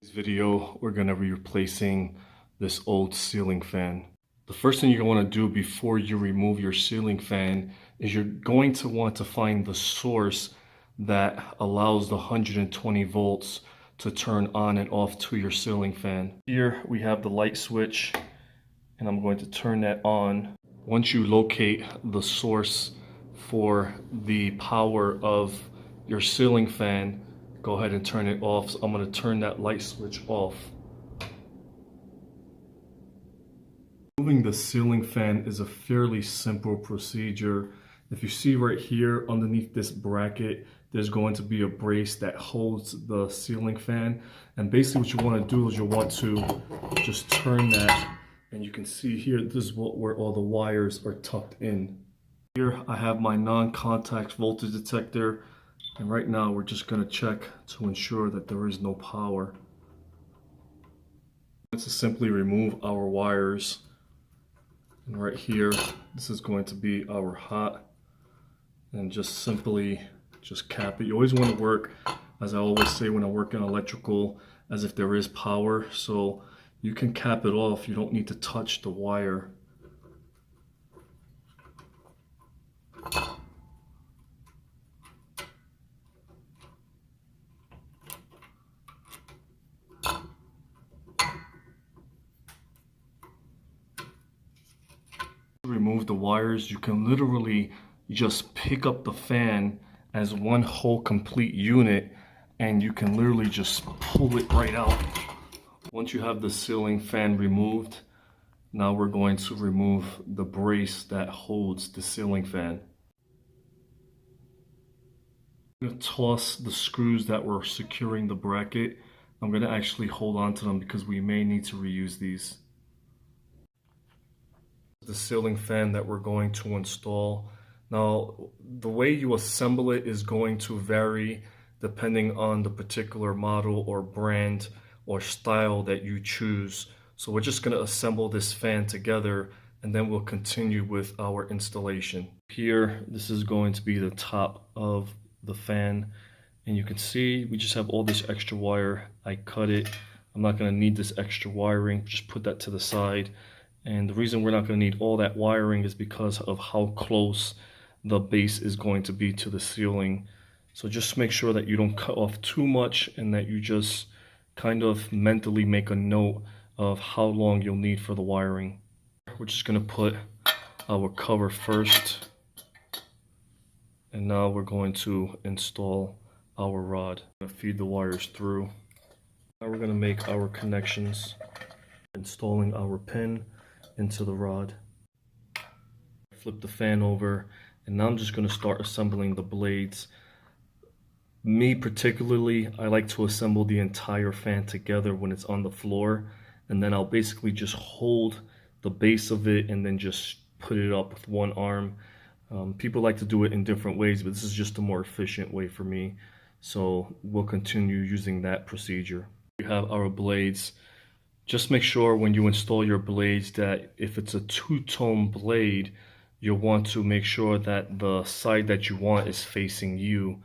This video, we're going to be replacing this old ceiling fan. The first thing you're going to want to do before you remove your ceiling fan is you're going to want to find the source that allows the 120 volts to turn on and off to your ceiling fan. Here we have the light switch, and I'm going to turn that on. Once you locate the source for the power of your ceiling fan, go ahead and turn it off. So I'm going to turn that light switch off. Removing the ceiling fan is a fairly simple procedure. If you see right here underneath this bracket, there's going to be a brace that holds the ceiling fan. And basically what you want to do is you want to just turn that, and you can see here, this is where all the wires are tucked in. Here I have my non-contact voltage detector. And right now we're just going to check to ensure that there is no power. Let's simply remove our wires. And right here, this is going to be our hot. And just simply cap it. You always want to work, as I always say when I work in electrical, as if there is power. So you can cap it off. You don't need to touch the wire. Remove the wires, you can literally just pick up the fan as one whole complete unit, and you can literally just pull it right out. Once you have the ceiling fan removed, now we're going to remove the brace that holds the ceiling fan. I'm going to toss the screws that were securing the bracket. I'm going to actually hold on to them because we may need to reuse these. The ceiling fan that we're going to install. Now, the way you assemble it is going to vary depending on the particular model or brand or style that you choose. So we're just going to assemble this fan together, and then we'll continue with our installation. Here, this is going to be the top of the fan, and you can see we just have all this extra wire. I cut it. I'm not going to need this extra wiring. Just put that to the side. And the reason we're not going to need all that wiring is because of how close the base is going to be to the ceiling. So just make sure that you don't cut off too much, and that you just kind of mentally make a note of how long you'll need for the wiring. We're just going to put our cover first, and now we're going to install our rod. I'm going to feed the wires through. Now we're going to make our connections, installing our pin into the rod. Flip the fan over, and now I'm just going to start assembling the blades. Me particularly, I like to assemble the entire fan together when it's on the floor, and then I'll basically just hold the base of it and then just put it up with one arm. People like to do it in different ways, but this is just a more efficient way for me, so we'll continue using that procedure. We have our blades. Just make sure when you install your blades that if it's a two-tone blade, you'll want to make sure that the side that you want is facing you.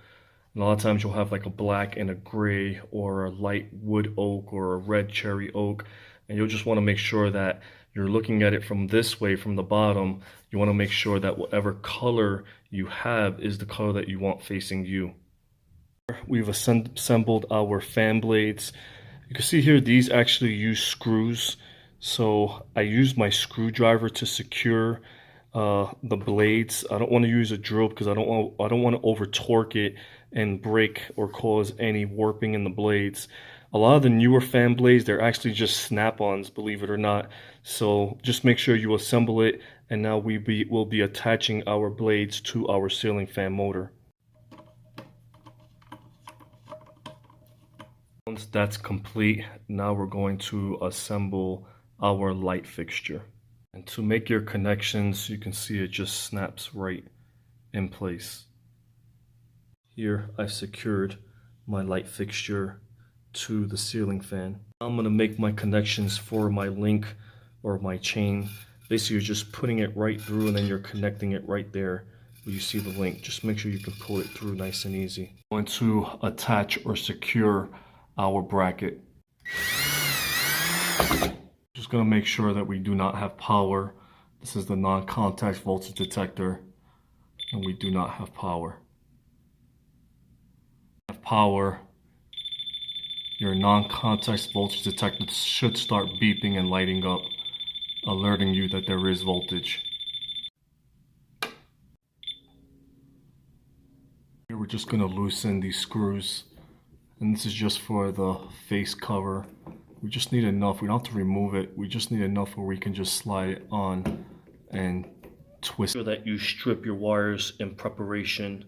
And a lot of times you'll have like a black and a gray, or a light wood oak or a red cherry oak, and you'll just want to make sure that you're looking at it from this way, from the bottom. You want to make sure that whatever color you have is the color that you want facing you. We've assembled our fan blades. You can see here, these actually use screws. So I use my screwdriver to secure the blades. I don't want to use a drill because I don't want to over torque it and break or cause any warping in the blades. A lot of the newer fan blades, they're actually just snap-ons, believe it or not. So just make sure you assemble it, and now we'll be attaching our blades to our ceiling fan motor. Once that's complete, now we're going to assemble our light fixture. And to make your connections, you can see it just snaps right in place. Here I secured my light fixture to the ceiling fan. I'm going to make my connections for my link or my chain. Basically, you're just putting it right through, and then you're connecting it right there where you see the link. Just make sure you can pull it through nice and easy. I'm going to attach or secure our bracket. Just going to make sure that we do not have power. This is the non-contact voltage detector, and we do not have power. Have power, your non-contact voltage detector should start beeping and lighting up, alerting you that there is voltage. Here we're just going to loosen these screws, and this is just for the face cover. We just need enough. We don't have to remove it. We just need enough where we can just slide it on and twist. So that you strip your wires in preparation.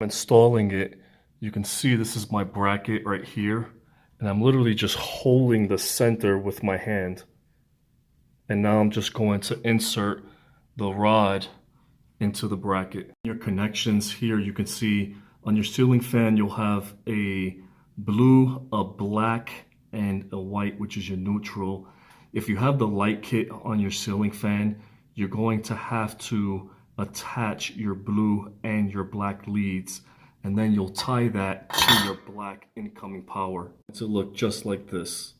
Installing it, you can see this is my bracket right here, and I'm literally just holding the center with my hand. And now I'm just going to insert the rod into the bracket. Your connections here, you can see on your ceiling fan, you'll have a blue, a black, and a white, which is your neutral. If you have the light kit on your ceiling fan, you're going to have to attach your blue and your black leads, and then you'll tie that to your black incoming power to look just like this.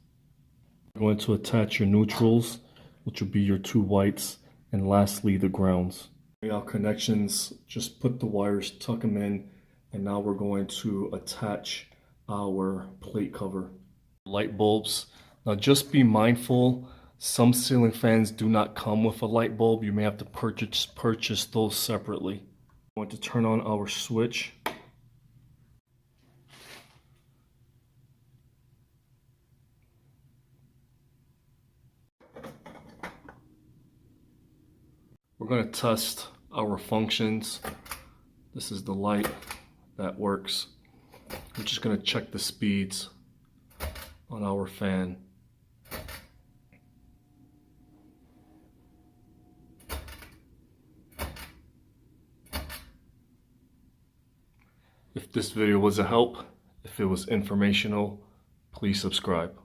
You're going to attach your neutrals, which will be your two whites, and lastly the grounds. Our connections, just put the wires, tuck them in, and now we're going to attach our plate cover. Light bulbs. Now just be mindful, some ceiling fans do not come with a light bulb. You may have to purchase those separately. I'm going to turn on our switch. We're going to test our functions. This is the light that works. We're just going to check the speeds on our fan. If this video was a help, if it was informational, please subscribe.